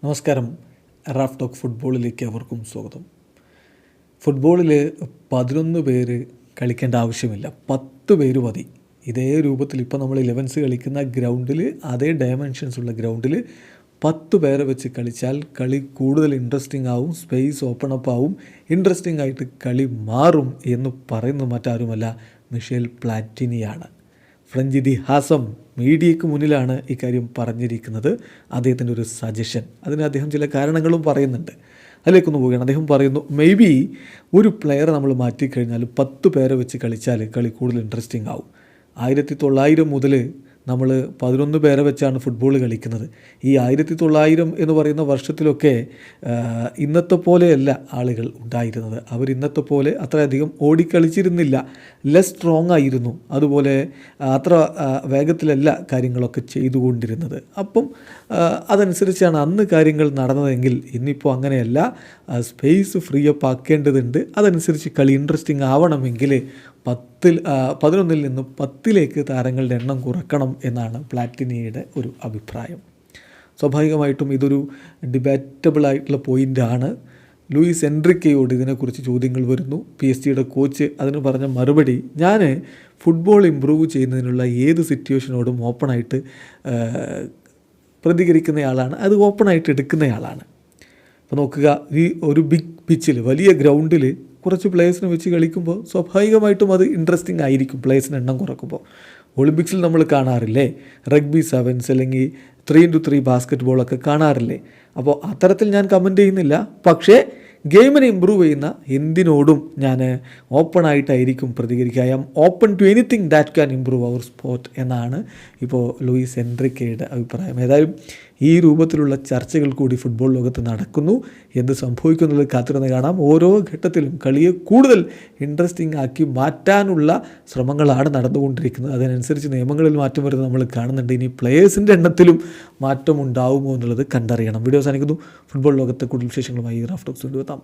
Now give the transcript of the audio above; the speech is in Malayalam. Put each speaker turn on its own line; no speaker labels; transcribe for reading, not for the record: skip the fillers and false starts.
നമസ്കാരം. റാഫ് ടോക്ക് ഫുട്ബോളിലേക്ക് അവർക്കും സ്വാഗതം. ഫുട്ബോളിൽ 11 പേര് കളിക്കേണ്ട ആവശ്യമില്ല, 10 പേര് മതി. ഇതേ രൂപത്തിൽ ഇപ്പോൾ നമ്മൾ 11s കളിക്കുന്ന ഗ്രൗണ്ടിൽ, അതേ ഡയമെൻഷൻസ് ഉള്ള ഗ്രൗണ്ടിൽ 10 പേരെ വെച്ച് കളിച്ചാൽ കളി കൂടുതൽ ഇൻട്രസ്റ്റിംഗ് ആവും, സ്പേസ് ഓപ്പൺ അപ്പ് ആവും, ഇൻട്രസ്റ്റിംഗ് ആയിട്ട് കളി മാറും എന്ന് പറയുന്നത് മറ്റാരുമല്ല, മിഷേൽ പ്ലാറ്റിനിയാണ്. ഫ്രഞ്ച് ഇതിഹാസം മീഡിയയ്ക്ക് മുന്നിലാണ് ഇക്കാര്യം പറഞ്ഞിരിക്കുന്നത്. അദ്ദേഹത്തിൻ്റെ ഒരു സജഷൻ, അതിന് അദ്ദേഹം ചില കാരണങ്ങളും പറയുന്നുണ്ട്. അതിലേക്കൊന്ന് പോവുകയാണ്. അദ്ദേഹം പറയുന്നു, മേ ബി ഒരു പ്ലെയറെ നമ്മൾ മാറ്റിക്കഴിഞ്ഞാൽ 10 പേരെ വെച്ച് കളിച്ചാൽ കളി കൂടുതൽ ഇൻട്രസ്റ്റിംഗ് ആവും. 1900 മുതൽ നമ്മൾ 11 പേരെ വെച്ചാണ് ഫുട്ബോൾ കളിക്കുന്നത്. ഈ 1900 എന്ന് പറയുന്ന വർഷത്തിലൊക്കെ ഇന്നത്തെ പോലെയല്ല ആളുകൾ ഉണ്ടായിരുന്നത്. അവർ ഇന്നത്തെ പോലെ അത്രയധികം ഓടിക്കളിച്ചിരുന്നില്ല, ലെസ് സ്ട്രോങ് ആയിരുന്നു. അതുപോലെ അത്ര വേഗത്തിലല്ല കാര്യങ്ങളൊക്കെ ചെയ്തുകൊണ്ടിരുന്നത്. അപ്പം അതനുസരിച്ചാണ് അന്ന് കാര്യങ്ങൾ നടന്നതെങ്കിൽ ഇന്നിപ്പോൾ അങ്ങനെയല്ല. സ്പേസ് ഫ്രീ അപ്പ് ആക്കേണ്ടതുണ്ട്. അതനുസരിച്ച് കളി ഇൻട്രസ്റ്റിംഗ് ആവണമെങ്കിൽ 11 നിന്ന് 10 താരങ്ങളുടെ എണ്ണം കുറക്കണം എന്നാണ് പ്ലാറ്റിനിയുടെ ഒരു അഭിപ്രായം. സ്വാഭാവികമായിട്ടും ഇതൊരു ഡിബേറ്റബിൾ ആയിട്ടുള്ള പോയിൻ്റാണ്. ലൂയിസ് എൻറിക്കയോട് ഇതിനെക്കുറിച്ച് ചോദ്യങ്ങൾ വരുന്നു. PSG കോച്ച് അതിന് പറഞ്ഞ മറുപടി, ഞാൻ ഫുട്ബോൾ ഇമ്പ്രൂവ് ചെയ്യുന്നതിനുള്ള ഏത് സിറ്റുവേഷനോടും ഓപ്പണായിട്ട് പ്രതികരിക്കുന്നയാളാണ്, അത് ഓപ്പണായിട്ട് എടുക്കുന്നയാളാണ്. അപ്പോൾ നോക്കുക, ഈ ഒരു ബിഗ് പിച്ചിൽ, വലിയ ഗ്രൗണ്ടിൽ കുറച്ച് പ്ലേയേഴ്സിനെ വെച്ച് കളിക്കുമ്പോൾ സ്വാഭാവികമായിട്ടും അത് ഇൻട്രസ്റ്റിംഗ് ആയിരിക്കും. പ്ലേയേഴ്സിന് എണ്ണം കുറക്കുമ്പോൾ ഒളിമ്പിക്സിൽ നമ്മൾ കാണാറില്ലേ, റഗ്ബി 7s അല്ലെങ്കിൽ 3x3 ബാസ്ക്കറ്റ് ബോളൊക്കെ കാണാറില്ലേ. അപ്പോൾ അത്തരത്തിൽ ഞാൻ കമൻറ്റ് ചെയ്യുന്നില്ല. പക്ഷേ ഗെയിമിനെ ഇമ്പ്രൂവ് ചെയ്യുന്ന എന്തിനോടും ഞാൻ ഓപ്പണായിട്ടായിരിക്കും പ്രതികരിക്കുക. I am open to anything that can improve our sport എന്നാണ് ഇപ്പോൾ ലൂയിസ് എൻറിക്കയുടെ അഭിപ്രായം. ഏതായാലും ഈ രൂപത്തിലുള്ള ചർച്ചകൾ കൂടി ഫുട്ബോൾ ലോകത്ത് നടക്കുന്നു. എന്ത് സംഭവിക്കുന്നുള്ളത് കാത്തിരുന്ന് കാണാം. ഓരോ ഘട്ടത്തിലും കളിയെ കൂടുതൽ ഇൻട്രസ്റ്റിംഗ് ആക്കി മാറ്റാനുള്ള ശ്രമങ്ങളാണ് നടന്നുകൊണ്ടിരിക്കുന്നത്. അതിനനുസരിച്ച് നിയമങ്ങളിൽ മാറ്റം വരുന്നത് നമ്മൾ കാണുന്നുണ്ട്. ഇനി പ്ലേയേഴ്സിൻ്റെ എണ്ണത്തിലും മാറ്റം ഉണ്ടാവുമോ എന്നുള്ളത് കണ്ടറിയണം. വീഡിയോ അവസാനിക്കുന്നു. ഫുട്ബോൾ ലോകത്തെ കൂടുതൽ വിശേഷങ്ങളുമായി റാഫ് ടോക്സ് കൊണ്ടുവെത്താം.